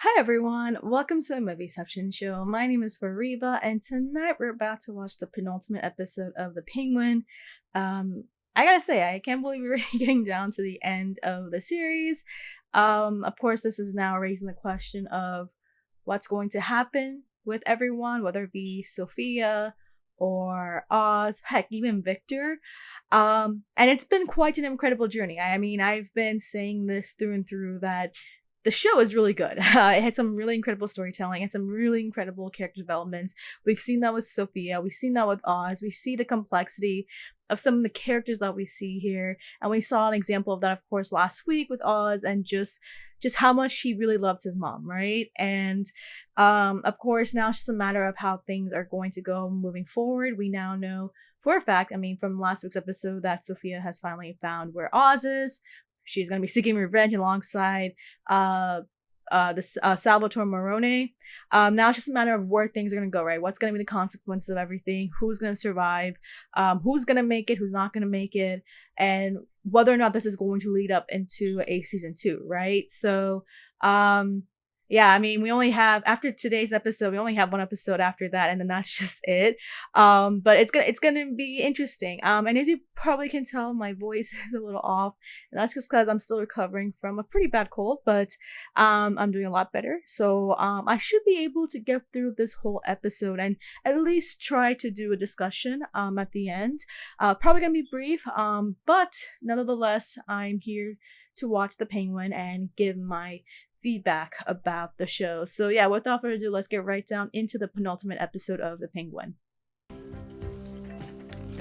Hi everyone, welcome to the Movieception Show. My name is Fariba, and tonight we're about to watch the penultimate episode of The Penguin. I gotta say, I can't believe we're getting down to the end of the series. Of course, this is now raising the question of what's going to happen with everyone, whether it be Sophia or Oz, heck, even Victor. And it's been quite an incredible journey. I mean, I've been saying this through and through that the show is really good. It had some really incredible storytelling and some really incredible character development. We've seen that with Sophia. We've seen that with Oz. We see the complexity of some of the characters that we see here. And we saw an example of that, of course, last week with Oz and just how much he really loves his mom, right? And of course, now it's just a matter of how things are going to go moving forward. We now know for a fact, I mean, from last week's episode, that Sophia has finally found where Oz is. She's going to be seeking revenge alongside Salvatore Moroni. Now it's just a matter of where things are going to go, right? What's going to be the consequences of everything? Who's going to survive? Who's going to make it? Who's not going to make it? And whether or not this is going to lead up into a season 2, right? So, yeah, I mean, we only have, after today's episode, we only have one episode after that, and then that's just it. But it's gonna be interesting. And as you probably can tell, my voice is a little off, and that's just because I'm still recovering from a pretty bad cold, but I'm doing a lot better. So I should be able to get through this whole episode and at least try to do a discussion at the end. Probably gonna be brief, but nonetheless, I'm here to watch The Penguin and give my feedback about the show. So yeah, without further ado, let's get right down into the penultimate episode of The Penguin.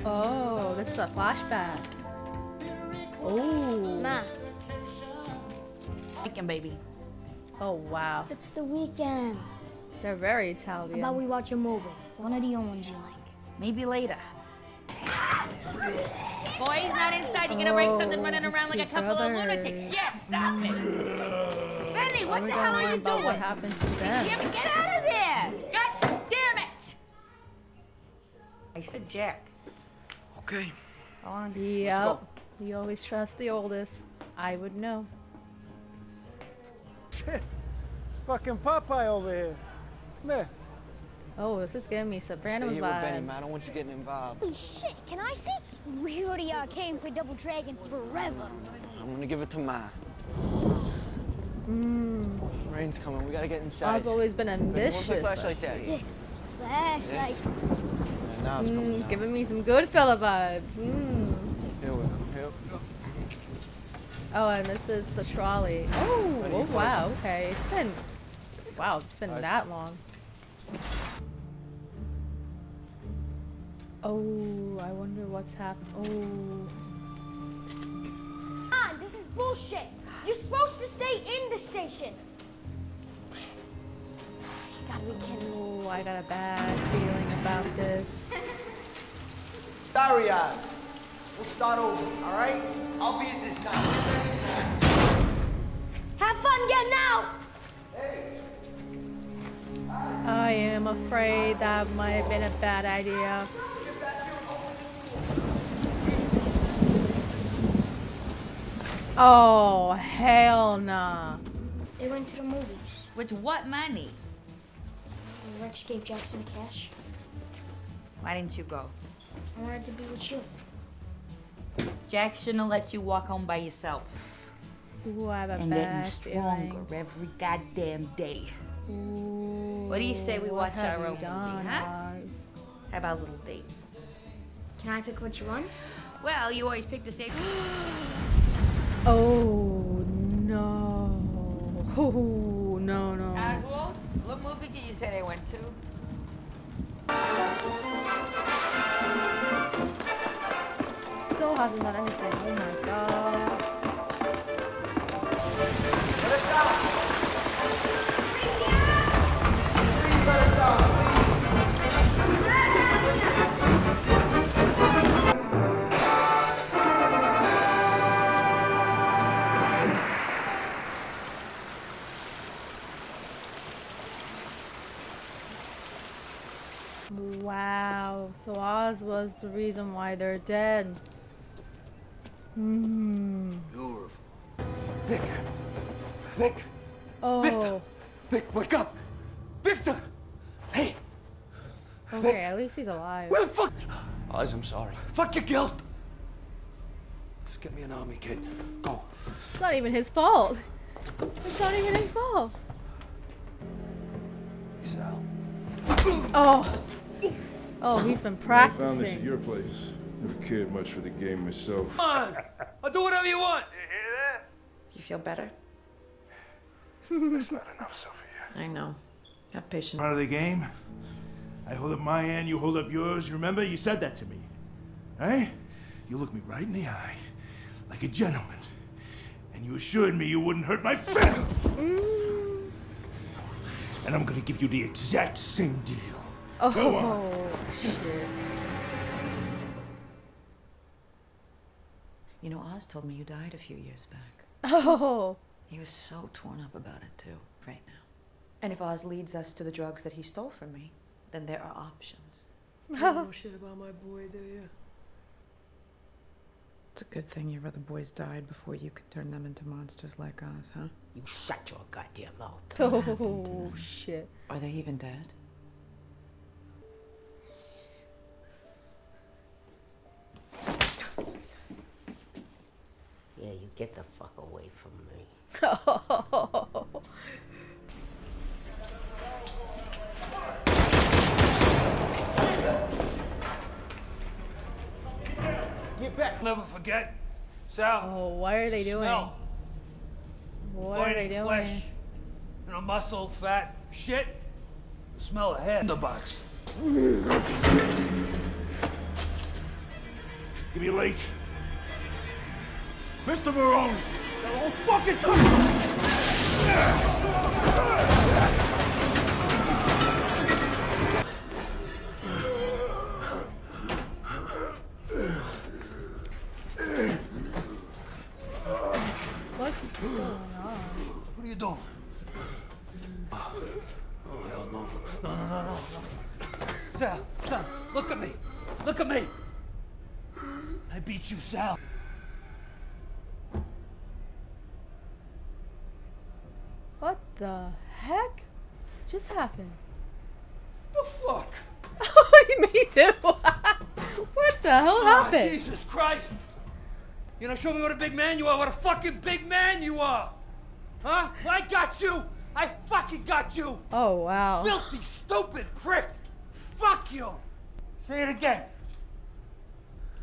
Oh, this is a flashback. Oh. Ma. Weekend, baby. Oh, wow. It's the weekend. They're very Italian. How about we watch a movie? One of the old ones you like. Maybe later. Boys, not inside. You're gonna break something running around like a couple of lunatics. Yeah, stop it. Benny, what the hell are you doing? What happened to them? Get out of there! God damn it! I said Jack. Okay. Yeah, you always trust the oldest. I would know. Shit. Fucking Popeye over here. Come here. Oh, this is giving me Sopranos Stay here with Benny, vibes. man. I don't want you getting involved. Holy shit, can I see? We already came for Double Dragon forever. I'm gonna give it to Ma. Mmm. Rain's coming. We gotta get inside. Oz always been ambitious. What's the flashlight let's there? see. Yes, flashlight. Yeah, now it's coming down. Giving me some good fella vibes. Here we go. Here we go. Oh, and this is the trolley. Oh, wow, okay. It's been Nice. that long. Oh, I wonder what's happened. Oh. Come on, this is bullshit. You're supposed to stay in the station. You gotta be kidding me. Oh, I got a bad feeling about this. Darius, we'll start over, all right? I'll be at this time. Have fun getting out. I am afraid that might have been a bad idea. Oh, hell nah. They went to the movies. With what money? And Rex gave Jackson cash. Why didn't you go? I wanted to be with you. Jack shouldn't have let you walk home by yourself. Ooh, I have a And bad getting stronger feeling. every goddamn day. Ooh, What do you say we what watch have our you own movie, done, huh? Oz? How about a little date? Can I pick what you want? Well, you always pick the same. Oh no! Oh no no! Oswald, what movie did you say they went to? Still hasn't done anything. Oh my god! Wow, so Oz was the reason why they're dead. Beautiful. Vic. Oh. Vic, wake up! Victor! Hey! Okay, at least he's alive. Where the fuck? Oz, I'm sorry. Fuck your guilt! Just get me an army, kid. Go. It's not even his fault. It's not even his fault. Sal. Oh. Oh, he's been I found this at practicing. your place. Never cared much for the game myself. Come on! I'll do whatever you want! You feel better? That's not enough, Sophia. I know. Have patience. Part of the game. I hold up my end, you hold up yours. You remember? You said that to me. Eh? You looked me right in the eye, like a gentleman. And you assured me you wouldn't hurt my family. And I'm gonna give you the exact same deal. Go on. Oh, shit. You know, Oz told me you died a few years back. Oh. He was so torn up about it, too, right now. And if Oz leads us to the drugs that he stole from me, then there are options. You don't know shit about my boy, do you? It's a good thing your other boys died before you could turn them into monsters like Oz, huh? You shut your goddamn mouth. Oh, shit. Are they even dead? Yeah, you get the fuck away from me. Get back! Never forget, Sal. Oh, what are they doing? Smell. What are they doing? Flesh. You know, muscle, fat, shit. The smell of head in the box. Give me a late. Mr. Marone! The whole fucking time! What's going on? What are you doing? Oh, hell no. No. Sal, look at me. Look at me. I beat you, Sal. What the heck just happened? The fuck? Me too. What the hell happened? Jesus Christ! You know, show me what a big man you are. What a fucking big man you are! Huh? I got you! I fucking got you! Oh, wow. Filthy, stupid prick! Fuck you! Say it again.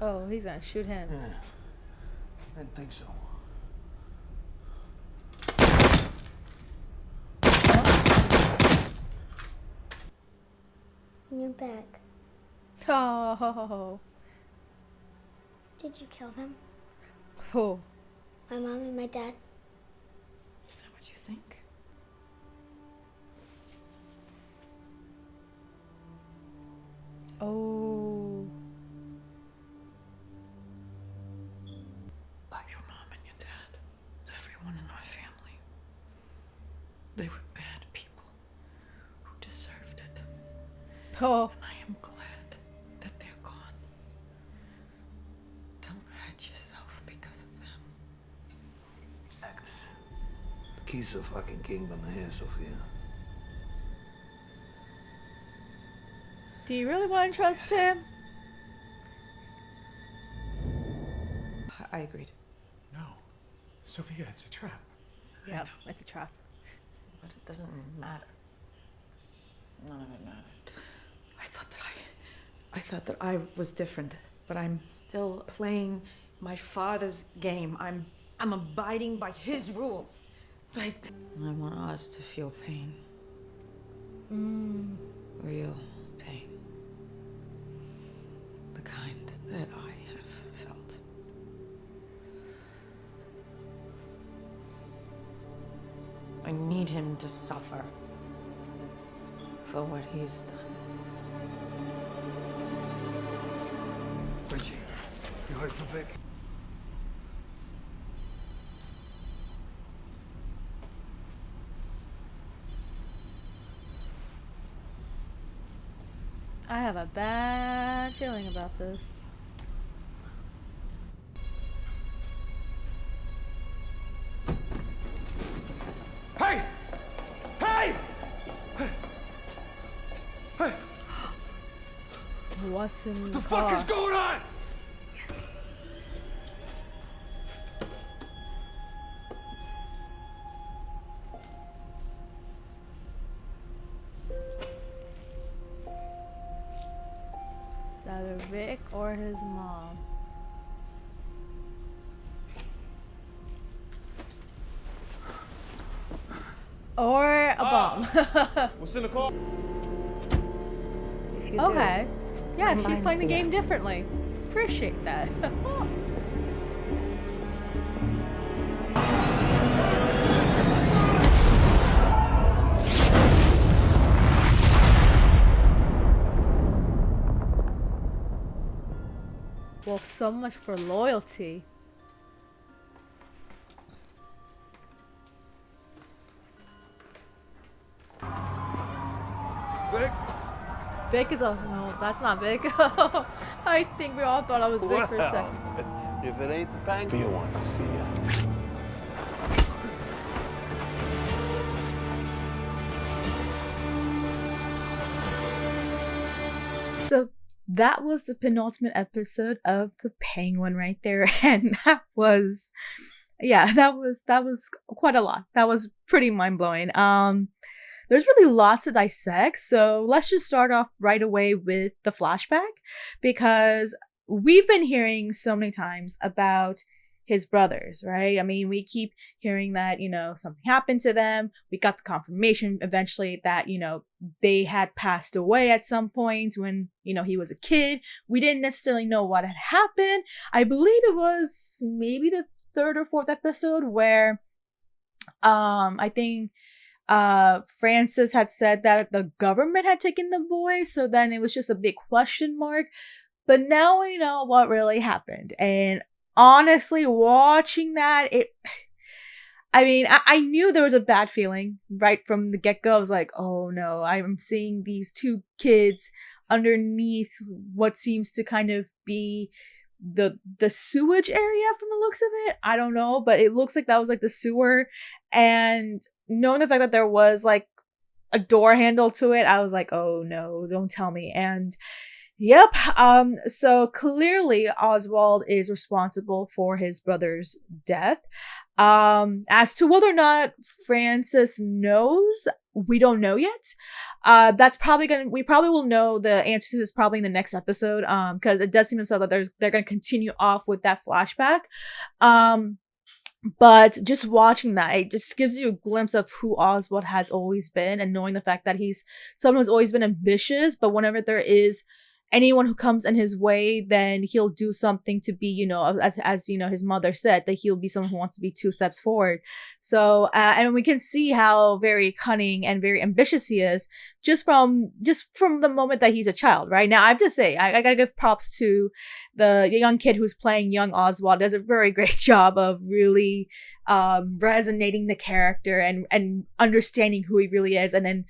Oh, he's gonna shoot him. Yeah. I didn't think so. You're back. Oh. Did you kill them? Oh. My mom and my dad? Is that what you think? Oh. But your mom and your dad, everyone in our family, they were bad people who deserved it. Oh. And I am glad that they're gone. Don't hurt yourself because of them. The keys to the fucking kingdom are here, Sophia. Do you really want to trust him? I agreed. No. Sophia, it's a trap. Yep, it's a trap. But it doesn't matter. None of it mattered. I thought that I was different, but I'm still playing my father's game. I'm abiding by his rules. I want Oz to feel pain. Real pain. The kind that I have felt. I need him to suffer for what he's done. Richie, you heard from Vic? I have a bad feeling about this. Hey! Hey! What's in What the the fuck car? is going on? It's either Vic or his mom. Or a bomb. What's in the car? If you Okay. Yeah, My she's mind playing the game says- differently. Appreciate that. Well, so much for loyalty. Vic? Vic is a no, that's not Vic. I think we all thought I was Vic for a second. If it ain't the bank, Via wants to see you. So that was the penultimate episode of The Penguin right there, and that was quite a lot. That was pretty mind-blowing. There's really lots to dissect, so let's just start off right away with the flashback, because we've been hearing so many times about his brothers, right? I mean, we keep hearing that, something happened to them. We got the confirmation eventually that, they had passed away at some point when, he was a kid. We didn't necessarily know what had happened. I believe it was maybe the third or fourth episode where I think Francis had said that the government had taken the boy, so then it was just a big question mark. But now we know what really happened, and honestly, watching that, I knew there was a bad feeling right from the get-go. I was like, oh no, I'm seeing these two kids underneath what seems to kind of be the sewage area from the looks of it. I don't know, but it looks like that was like the sewer, and knowing the fact that there was like a door handle to it, I was like, oh no, don't tell me. And yep, so clearly Oswald is responsible for his brother's death. As to whether or not Francis knows, we don't know yet. We probably will know the answer to this probably in the next episode, because it does seem as though that they're gonna continue off with that flashback. But just watching that, it just gives you a glimpse of who Oswald has always been, and knowing the fact that he's someone who's always been ambitious, but whenever there is anyone who comes in his way, then he'll do something to be, as his mother said, that he'll be someone who wants to be 2 steps forward. So, and we can see how very cunning and very ambitious he is just from the moment that he's a child, right? Now, I have to say, I gotta give props to the young kid who's playing young Oswald. Does a very great job of really resonating the character and understanding who he really is, and then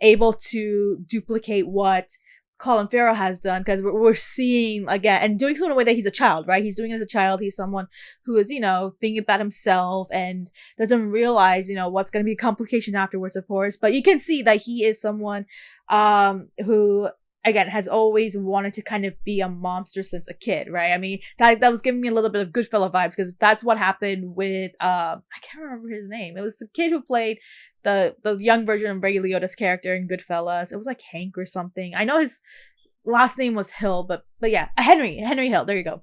able to duplicate what Colin Farrell has done, because we're seeing again, and doing so in a way that he's a child, right? He's doing it as a child. He's someone who is, thinking about himself and doesn't realize, what's going to be complications afterwards, of course. But you can see that he is someone who, again, has always wanted to kind of be a monster since a kid, right? I mean, that was giving me a little bit of Goodfella vibes, because that's what happened with, I can't remember his name. It was the kid who played the young version of Ray Liotta's character in Goodfellas. It was like Hank or something. I know his last name was Hill, but yeah, Henry Hill. There you go.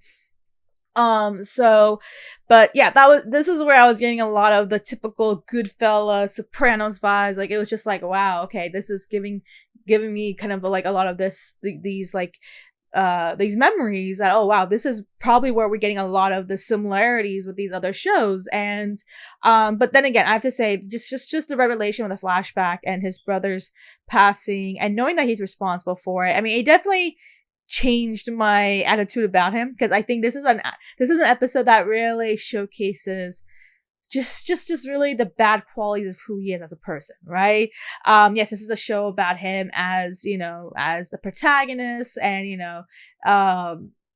But yeah, this is where I was getting a lot of the typical Goodfellas, Sopranos vibes. Like, it was just like, wow, okay, this is giving me kind of like a lot of these memories that, oh wow, this is probably where we're getting a lot of the similarities with these other shows. And but then again, I have to say, just the revelation with the flashback and his brother's passing and knowing that he's responsible for it, I mean, it definitely changed my attitude about him, because I think this is an episode that really showcases just really the bad qualities of who he is as a person, right? Yes, this is a show about him as, as the protagonist, and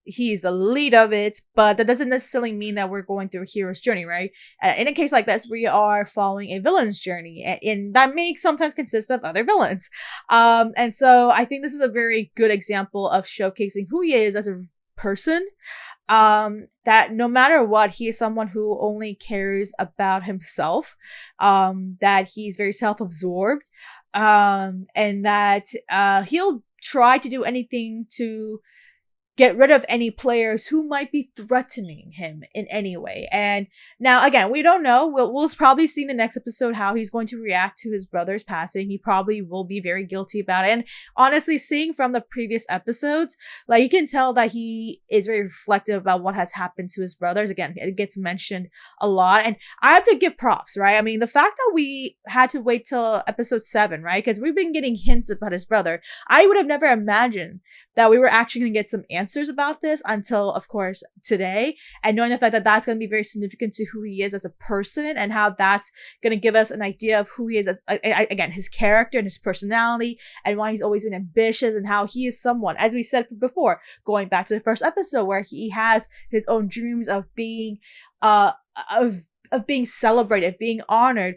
he's the lead of it, but that doesn't necessarily mean that we're going through a hero's journey, right? In a case like this, we are following a villain's journey, and that may sometimes consist of other villains. And so I think this is a very good example of showcasing who he is as a person. That no matter what, he is someone who only cares about himself, that he's very self-absorbed, and that he'll try to do anything to get rid of any players who might be threatening him in any way. And now, again, we don't know. We'll probably see in the next episode how he's going to react to his brother's passing. He probably will be very guilty about it. And honestly, seeing from the previous episodes, like, you can tell that he is very reflective about what has happened to his brothers. Again, it gets mentioned a lot. And I have to give props, right? I mean, the fact that we had to wait till episode 7, right? Because we've been getting hints about his brother. I would have never imagined that we were actually going to get some answers about this until, of course, today. And knowing the fact that that's going to be very significant to who he is as a person, and how that's going to give us an idea of who he is as, again, his character and his personality, and why he's always been ambitious, and how he is someone, as we said before, going back to the first episode, where he has his own dreams of being of being celebrated, being honored,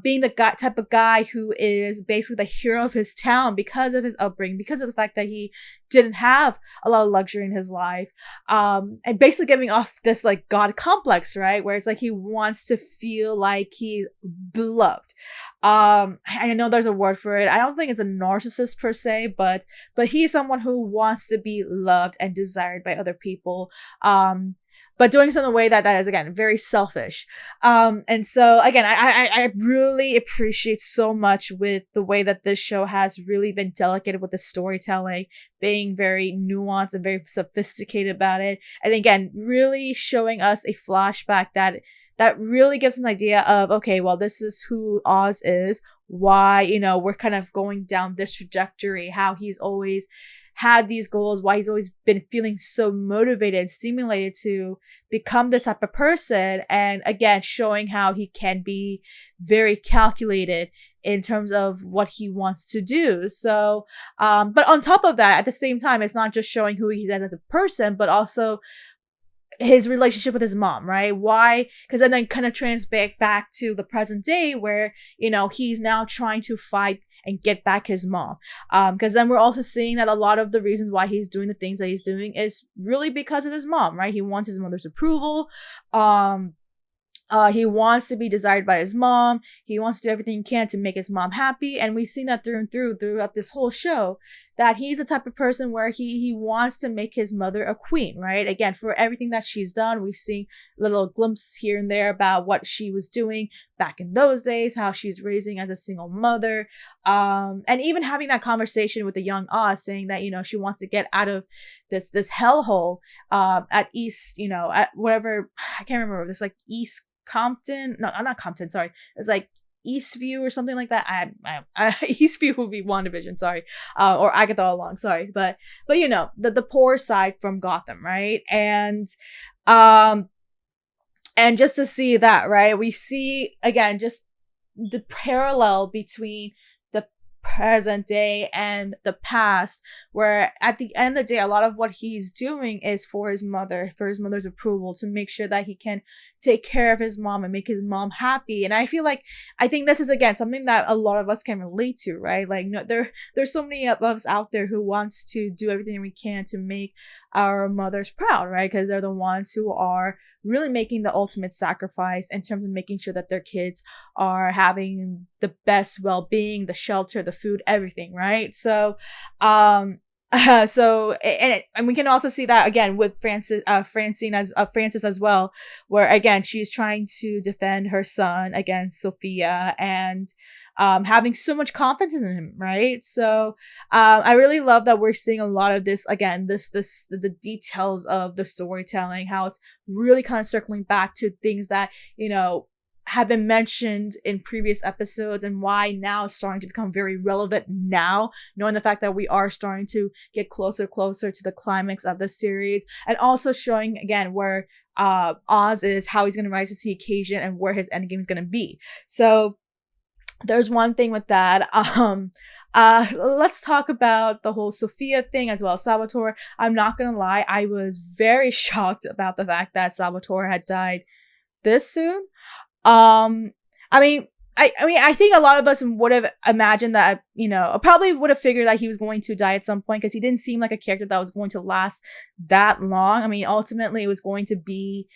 being the type of guy who is basically the hero of his town because of his upbringing, because of the fact that he didn't have a lot of luxury in his life, and basically giving off this like God complex, right? Where it's like he wants to feel like he's beloved. I know there's a word for it. I don't think it's a narcissist per se, but he's someone who wants to be loved and desired by other people. But doing so in a way that is, again, very selfish. And so, again, I really appreciate so much with the way that this show has really been delicate with the storytelling, being very nuanced and very sophisticated about it. And again, really showing us a flashback that really gives an idea of, okay, well, this is who Oz is, why, we're kind of going down this trajectory, how he's always had these goals, why he's always been feeling so motivated and stimulated to become this type of person. And again, showing how he can be very calculated in terms of what he wants to do. So, but on top of that, at the same time, it's not just showing who he is as a person, but also his relationship with his mom, right? Why? Because then kind of back to the present day where, he's now trying to fight and get back his mom. Because then we're also seeing that a lot of the reasons why he's doing the things that he's doing is really because of his mom, right? He wants his mother's approval. He wants to be desired by his mom. He wants to do everything he can to make his mom happy. And we've seen that throughout this whole show, that he's the type of person where he wants to make his mother a queen, right? Again, for everything that she's done, we've seen little glimpses here and there about what she was doing back in those days, how she's raising as a single mother. And even having that conversation with the young Oz, saying that, she wants to get out of this hellhole at East, at whatever, I can't remember, there's like East Compton, no, not Compton, sorry, it's like Eastview or something like that. Eastview would be WandaVision, sorry, or Agatha All Along, sorry, but the poor side from Gotham, right? And just to see that, right, we see again just the parallel between the present day and the past, where at the end of the day, a lot of what he's doing is for his mother's approval, to make sure that he can take care of his mom and make his mom happy. And I think this is, again, something that a lot of us can relate to, right? Like, there's so many of us out there who wants to do everything we can to make our mothers proud, right? Because they're the ones who are really making the ultimate sacrifice in terms of making sure that their kids are having the best well-being, the shelter, the food, everything, right? So and we can also see that again with Francis as well, where again she's trying to defend her son against Sophia, and having so much confidence in him, right? So I really love that we're seeing a lot of this, again, the details of the storytelling, how it's really kind of circling back to things that have been mentioned in previous episodes, and why now it's starting to become very relevant now, knowing the fact that we are starting to get closer to the climax of the series, and also showing again where Oz is, how he's going to rise to the occasion, and where his endgame is going to be. So there's one thing with that. Let's talk about the whole Sophia thing as well. Salvatore, I'm not gonna lie, I was very shocked about the fact that Salvatore had died this soon. I think a lot of us would have imagined that, probably would have figured that he was going to die at some point, because he didn't seem like a character that was going to last that long. I mean, ultimately it was going to be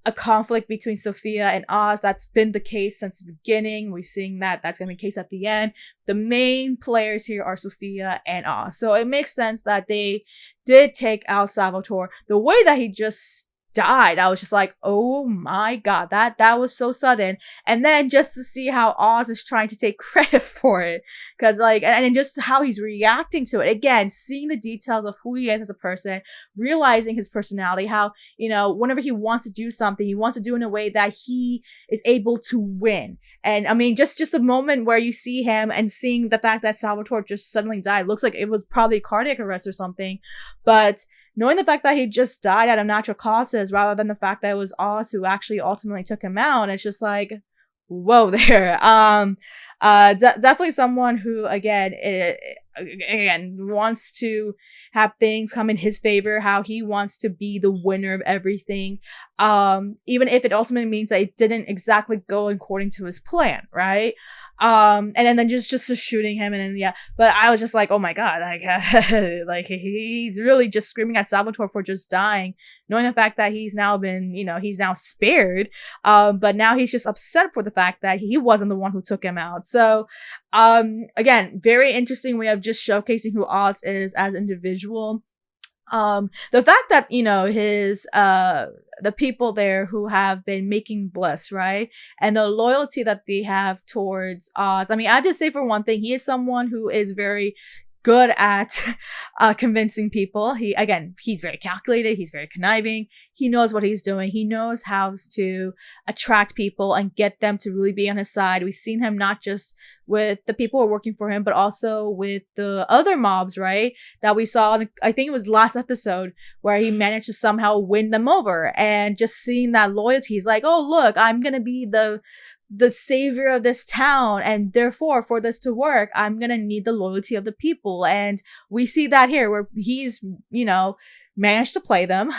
a conflict between Sophia and Oz. That's been the case since the beginning. We're seeing that that's going to be the case at the end. The main players here are Sophia and Oz. So it makes sense that they did take out Salvatore. The way that he just died, I was just like, oh my god, that was so sudden. And then just to see how Oz is trying to take credit for it, because and just how he's reacting to it, again, seeing the details of who he is as a person, realizing his personality, how whenever he wants to do something, he wants to do it in a way that he is able to win. And I mean, just a moment where you see him and seeing the fact that Salvatore just suddenly died, looks like it was probably cardiac arrest or something, but knowing the fact that he just died out of natural causes rather than the fact that it was Oz who actually ultimately took him out, it's just like, whoa there. Definitely someone who, again, wants to have things come in his favor, how he wants to be the winner of everything, even if it ultimately means that it didn't exactly go according to his plan, right? And then just shooting him, and then but I was just like, oh my god, like he's really just screaming at Salvatore for just dying, knowing the fact that he's now been, he's now spared, but now he's just upset for the fact that he wasn't the one who took him out. So again, very interesting way of just showcasing who Oz is as an individual. The fact that, his, the people there who have been making bliss, right? And the loyalty that they have towards Oz. I mean, I have to say, for one thing, he is someone who is very good at convincing people. He's very calculated. He's very conniving. He knows what he's doing. He knows how to attract people and get them to really be on his side. We've seen him not just with the people who are working for him, but also with the other mobs, right? That we saw, I think it was last episode, where he managed to somehow win them over. And just seeing that loyalty, he's like, oh, look, I'm going to be the savior of this town, and therefore for this to work, I'm gonna need the loyalty of the people. And we see that here, where he's managed to play them,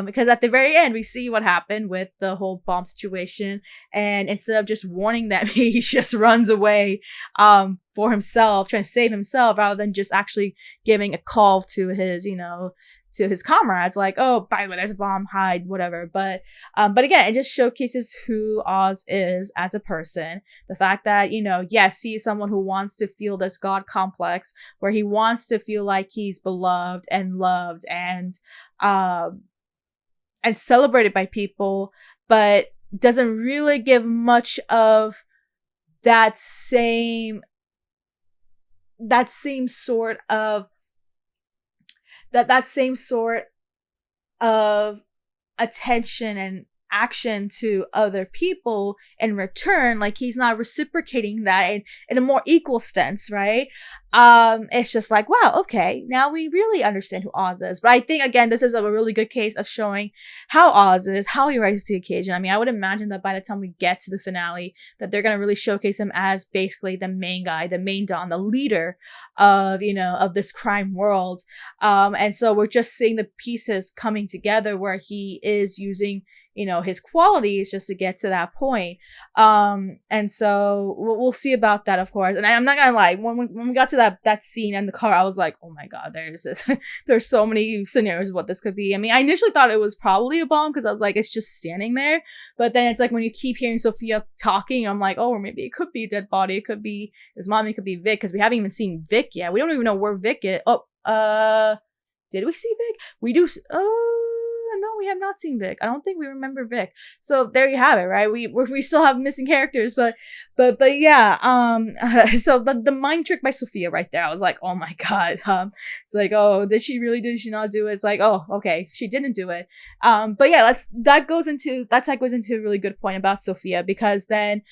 because at the very end we see what happened with the whole bomb situation, and instead of just warning them, he just runs away for himself, trying to save himself, rather than just actually giving a call to his to his comrades, like, oh, by the way, there's a bomb, hide, whatever. But again, it just showcases who Oz is as a person. The fact that, yes, he's someone who wants to feel this God complex, where he wants to feel like he's beloved and loved and celebrated by people, but doesn't really give much of that same sort of that same sort of attention and action to other people in return. Like, he's not reciprocating that in a more equal sense, right? It's just like, wow, okay, now we really understand who Oz is. But I think, again, this is a really good case of showing how Oz is, how he rises to the occasion. I mean, I would imagine that by the time we get to the finale, that they're going to really showcase him as basically the main guy, the main Don, the leader of, of this crime world. And so we're just seeing the pieces coming together, where he is using, his qualities just to get to that point. And so we'll see about that, of course. And I'm not gonna lie, when we got to that scene in the car, I was like, oh my god, there's so many scenarios of what this could be. I mean, I initially thought it was probably a bomb, because I was like, it's just standing there. But then it's like, when you keep hearing Sophia talking, I'm like, oh, or maybe it could be a dead body, it could be his mom, it could be Vic, because we haven't even seen Vic yet. We don't even know where Vic is. Did we see Vic? We do. No, we have not seen Vic. I don't think we remember Vic. So there you have it, right? We still have missing characters, but yeah. So the mind trick by Sophia right there, I was like, oh my god. It's like, oh, did she not do it? It's like, oh, okay, she didn't do it. But yeah, that goes into a really good point about Sophia, because then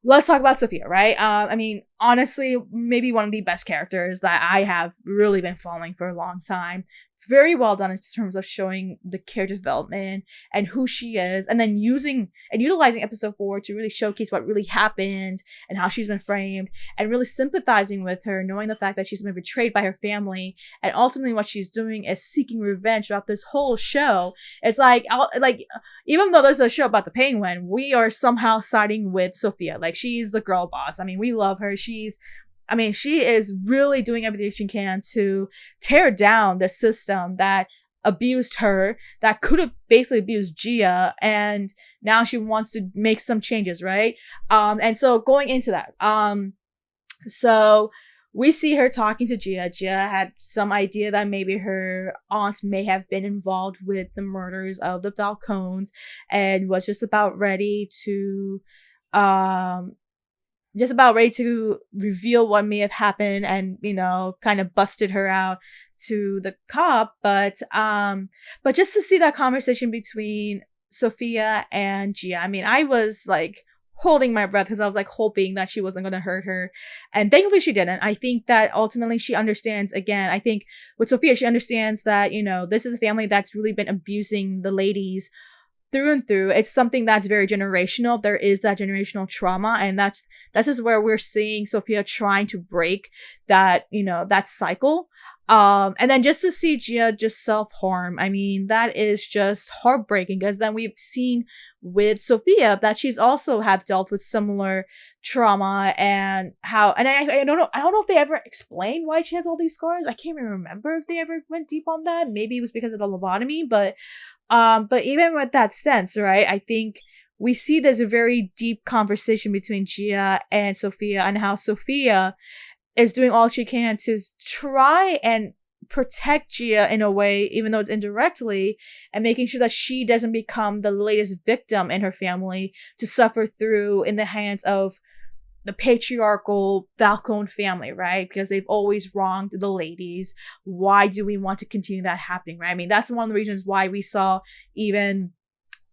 let's talk about Sophia, right? I mean, honestly maybe one of the best characters that I have really been following for a long time. Very well done in terms of showing the character development and who she is, and then using and utilizing episode 4 to really showcase what really happened and how she's been framed, and really sympathizing with her, knowing the fact that she's been betrayed by her family, and ultimately what she's doing is seeking revenge throughout this whole show. It's like even though there's a show about the Penguin, we are somehow siding with Sophia. Like, she's the girl boss. I mean, we love her. She is really doing everything she can to tear down the system that abused her, that could have basically abused Gia, and now she wants to make some changes, right? And so going into that, so we see her talking to Gia. Gia had some idea that maybe her aunt may have been involved with the murders of the Falcones, and was just about ready to reveal what may have happened, and kind of busted her out to the cop. But just to see that conversation between Sophia and Gia, I mean, I was like holding my breath because I was like hoping that she wasn't going to hurt her, and thankfully she didn't. I think that ultimately she understands. Again, I think with Sophia, she understands that this is a family that's really been abusing the ladies through and through. It's something that's very generational. There is that generational trauma, and that's just where we're seeing Sophia trying to break that that cycle. And then just to see Gia just self-harm, I mean, that is just heartbreaking, because then we've seen with Sophia that she's also have dealt with similar trauma, and how, and I don't know if they ever explained why she has all these scars. I can't even remember if they ever went deep on that. Maybe it was because of the lobotomy, but even with that sense, right, I think we see there's a very deep conversation between Gia and Sophia, and how Sophia is doing all she can to try and protect Gia in a way, even though it's indirectly, and making sure that she doesn't become the latest victim in her family to suffer through in the hands of the patriarchal Falcone family, right? Because they've always wronged the ladies. Why do we want to continue that happening, right? I mean, that's one of the reasons why we saw even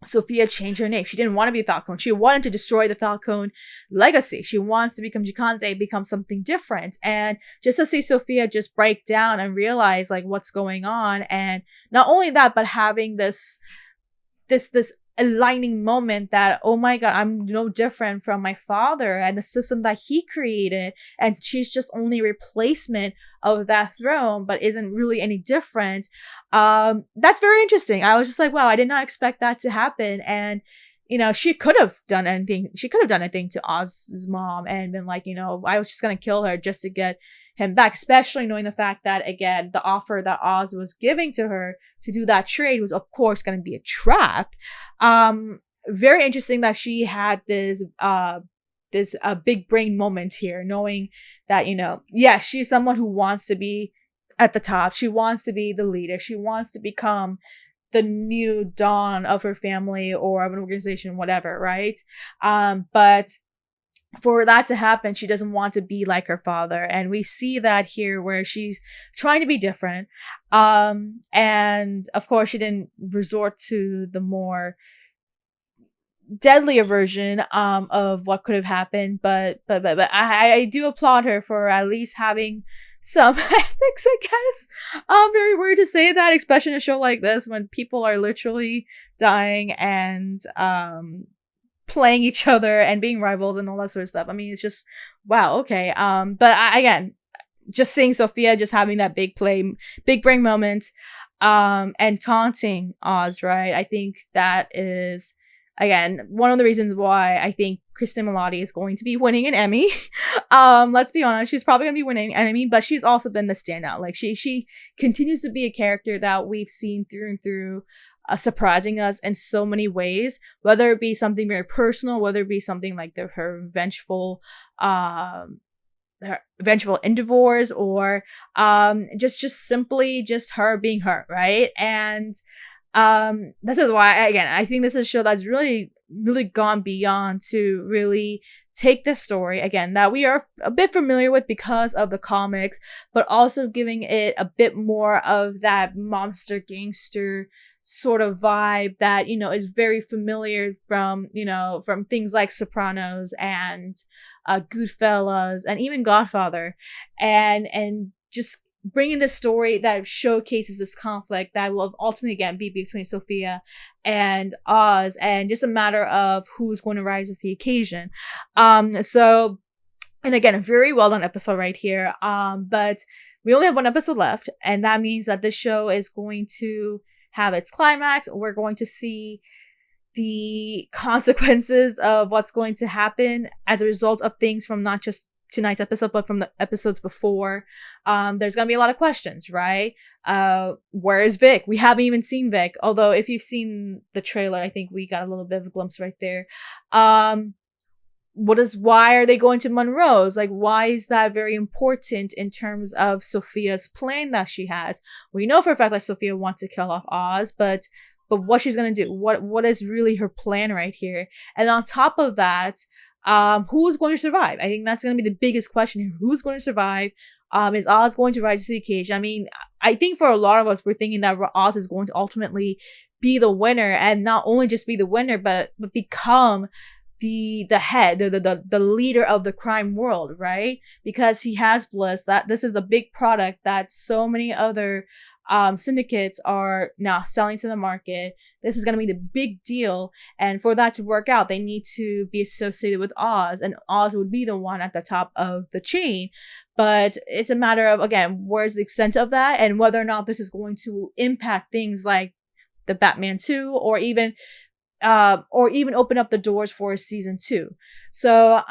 Sophia changed her name. She didn't want to be Falcone. She wanted to destroy the Falcone legacy. She wants to become Gigante, become something different. And just to see Sophia just break down and realize like what's going on, and not only that, but having this aligning moment that, oh my god, I'm no different from my father and the system that he created, and she's just only a replacement of that throne, but isn't really any different. That's very interesting. I was just like, wow, I did not expect that to happen. And she could have done anything. She could have done anything to Oz's mom and been like, I was just gonna kill her just to get him back, especially knowing the fact that, again, the offer that Oz was giving to her to do that trade was of course going to be a trap. Very interesting that she had this big brain moment here, knowing that, yes, she's someone who wants to be at the top. She wants to be the leader. She wants to become the new dawn of her family or of an organization, whatever, right? But for that to happen, she doesn't want to be like her father. And we see that here where she's trying to be different. And of course, she didn't resort to the more deadlier version of what could have happened. But I do applaud her for at least having some ethics, I guess. Very weird to say that, especially in a show like this when people are literally dying and playing each other and being rivals and all that sort of stuff. I mean, it's just, wow, okay. But again, just seeing Sophia just having that big brain moment, and taunting Oz, right? I think that is, again, one of the reasons why I think Cristin Milioti is going to be winning an Emmy. Let's be honest, she's probably going to be winning an Emmy, but she's also been the standout. Like, she continues to be a character that we've seen through and through, surprising us in so many ways, whether it be something very personal, whether it be something like her vengeful endeavors, or just simply just her being her, right? And this is why, again, I think this is a show that's really gone beyond to really take this story again that we are a bit familiar with because of the comics, but also giving it a bit more of that monster gangster sort of vibe that, you know, is very familiar from, you know, from things like Sopranos and Goodfellas and even Godfather, and just bringing this story that showcases this conflict that will ultimately again be between Sophia and Oz, and just a matter of who's going to rise to the occasion. So, and again, a very well done episode right here. But we only have one episode left, and that means that this show is going to have its climax. We're going to see the consequences of what's going to happen as a result of things from not just tonight's episode, but from the episodes before. There's gonna be a lot of questions, right? Where is Vic? We haven't even seen Vic, although if you've seen the trailer, I think we got a little bit of a glimpse right there. Why are they going to Monroe's? Like, why is that very important in terms of Sophia's plan that she has? We know for a fact that Sophia wants to kill off Oz, but what she's gonna do, what is really her plan right here? And on top of that, who's going to survive? I think that's going to be the biggest question here. Who's going to survive? Is Oz going to rise to the occasion? I mean, I think for a lot of us, we're thinking that Oz is going to ultimately be the winner, and not only just be the winner, but become the head, the leader of the crime world, right? Because he has Bliss. That this is the big product that so many other syndicates are now selling to the market. This is going to be the big deal, and for that to work out, they need to be associated with Oz, and Oz would be the one at the top of the chain. But it's a matter of, again, where's the extent of that, and whether or not this is going to impact things like the Batman 2, or even open up the doors for a season 2. So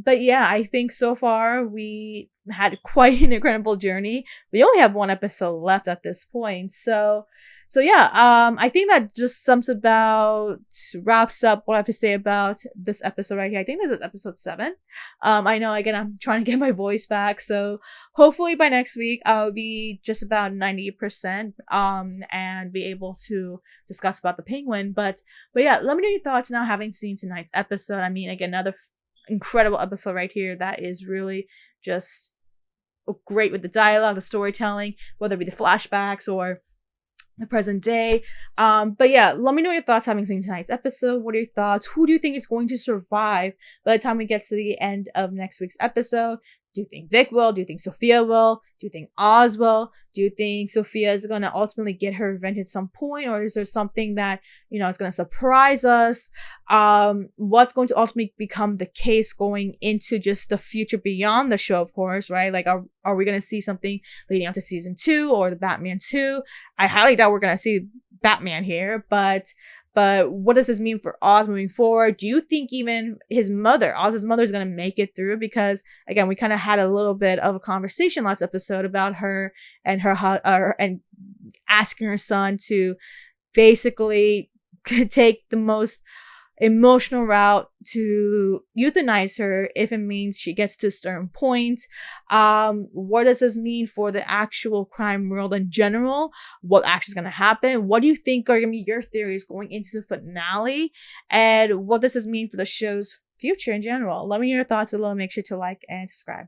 but yeah, I think so far we had quite an incredible journey. We only have one episode left at this point, so yeah, I think that just wraps up what I have to say about this episode right here. I think this is episode 7. I know, again, I'm trying to get my voice back, so hopefully by next week I'll be just about 90% and be able to discuss about the Penguin. But yeah, let me know your thoughts now having seen tonight's episode. I mean, again, another incredible episode right here that is really just great with the dialogue, the storytelling, whether it be the flashbacks or the present day. But yeah, let me know your thoughts having seen tonight's episode. What are your thoughts? Who do you think is going to survive by the time we get to the end of next week's episode? Do you think Vic will? Do you think Sophia will? Do you think Oz will? Do you think Sophia is going to ultimately get her revenge at some point? Or is there something that, you know, is going to surprise us? What's going to ultimately become the case going into just the future beyond the show, of course, right? Like, are we going to see something leading up to season 2 or the Batman 2? I highly doubt we're going to see Batman here, but what does this mean for Oz moving forward? Do you think even Oz's mother is going to make it through? Because again, we kind of had a little bit of a conversation last episode about her and and asking her son to basically take the most emotional route to euthanize her if it means she gets to a certain point. What does this mean for the actual crime world in general? What actually is going to happen? What do you think are going to be your theories going into the finale? And what does this mean for the show's future in general? Let me know your thoughts below. Make sure to like and subscribe.